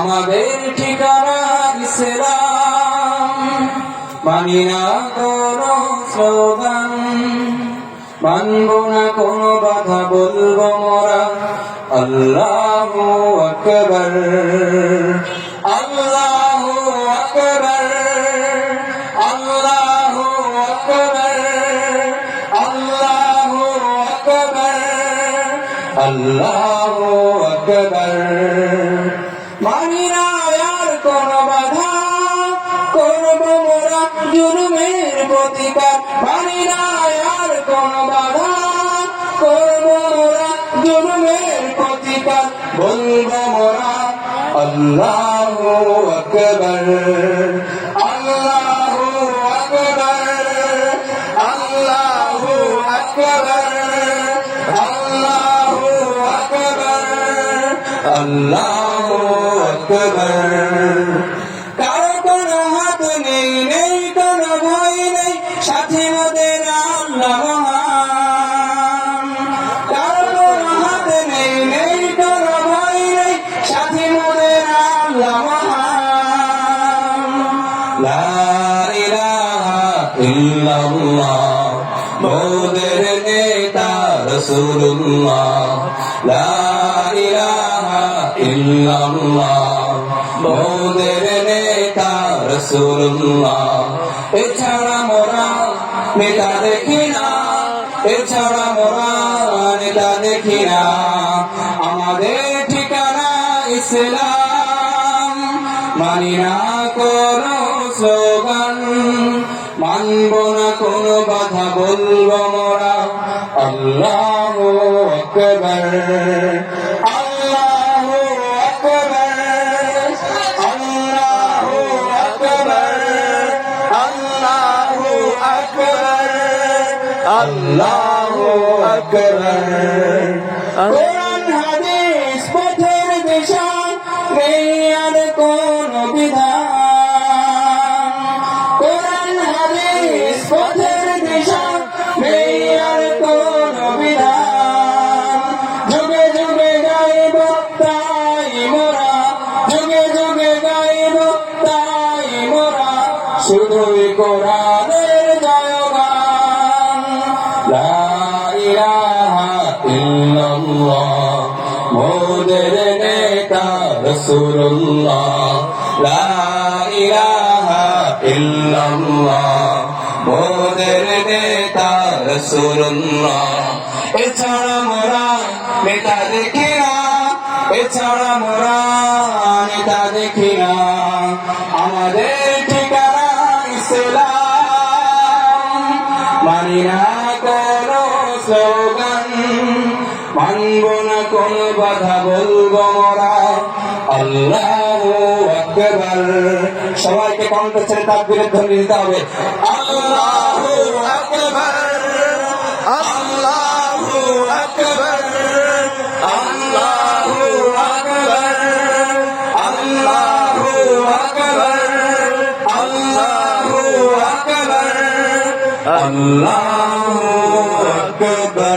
আমাদের ঠিকানা ইসলাম, মানি না কোনো স্লোগান, মানব না কোনো বাধা, বলবো মোরা আল্লাহু আকবার, আল্লাহু আকবার, আল্লাহু আকবার, আল্লাহু আকবার, আল্লাহু আকবার। মানি না আর কোনো বাধা, করবো মোরা জুলুমের প্রতিকার। মানি না আর কোনো বাধা, করবো মোরা জুলুমের প্রতিকার। বলবো মোরা আল্লাহু আকবার, আল্লাহু আকবার, আল্লাহু আকবার, আল্লাহু আকবার, আল্লাহু আকবার। কারো কোনো হাত নেই, নেই কোনো ভয় নেই, সাথে মোদের আল্লাহ মহান। কারো কোনো হাত নেই, নেই কোনো ভয় নেই, সাথে মোদের আল্লাহ মহান। লা ইলাহা ইল্লাল্লাহ, মোদের নেতা রাসূলুল্লাহ। লা ইলাহা ইল্লাল্লাহ, মোদের নেতা রাসূলুল্লাহ। এছাড়া মোরা নেতা দেখি না, এছাড়া মোরা নেতা দেখি না। আমাদের ঠিকানা ইসলাম, মানি না কোনো স্লোগান, মানব না কোনো বাধা, বলবো মোরা আল্লাহু আকবার, আল্লাহু আকবার, আল্লাহু আকবার, আল্লাহু আকবার, আল্লাহু আকবার। কোরআন হাদিস পথের দিশা, নেই আর কোনো বিধান। কোরআন হাদিস পথের দিশা, নেই আর কোনো বিধান। যুগে যুগে গাইব তাই মোরা, যুগে যুগে গাইব তাই মোরা, শুধুই কোরআনের জয়গান। লা ইলাহা ইল্লাল্লাহ, মোদের নেতা রাসূলুল্লাহ। লা ইলাহা ইল্লাল্লাহ, মোদের নেতা রাসূলুল্লাহ। এছাড়া মোরা নেতা দেখি না, এছাড়া মোরা নেতা দেখি না। আমাদের ঠিকানা ইসলাম, মানি না কোনো স্লোগান, মানব না কোনো বাধা, বলবো মোরা আল্লাহু আকবার। সবাইকে কণ্ঠ ছেড়ে তাকবীরের ধ্বনি দিতে হবে। আল্লাহু আকবার, আল্লাহু আকবার, আল্লাহু আকবার, আল্লাহু আকবার, আল্লাহু আকবার, আল্লাহু আকবার।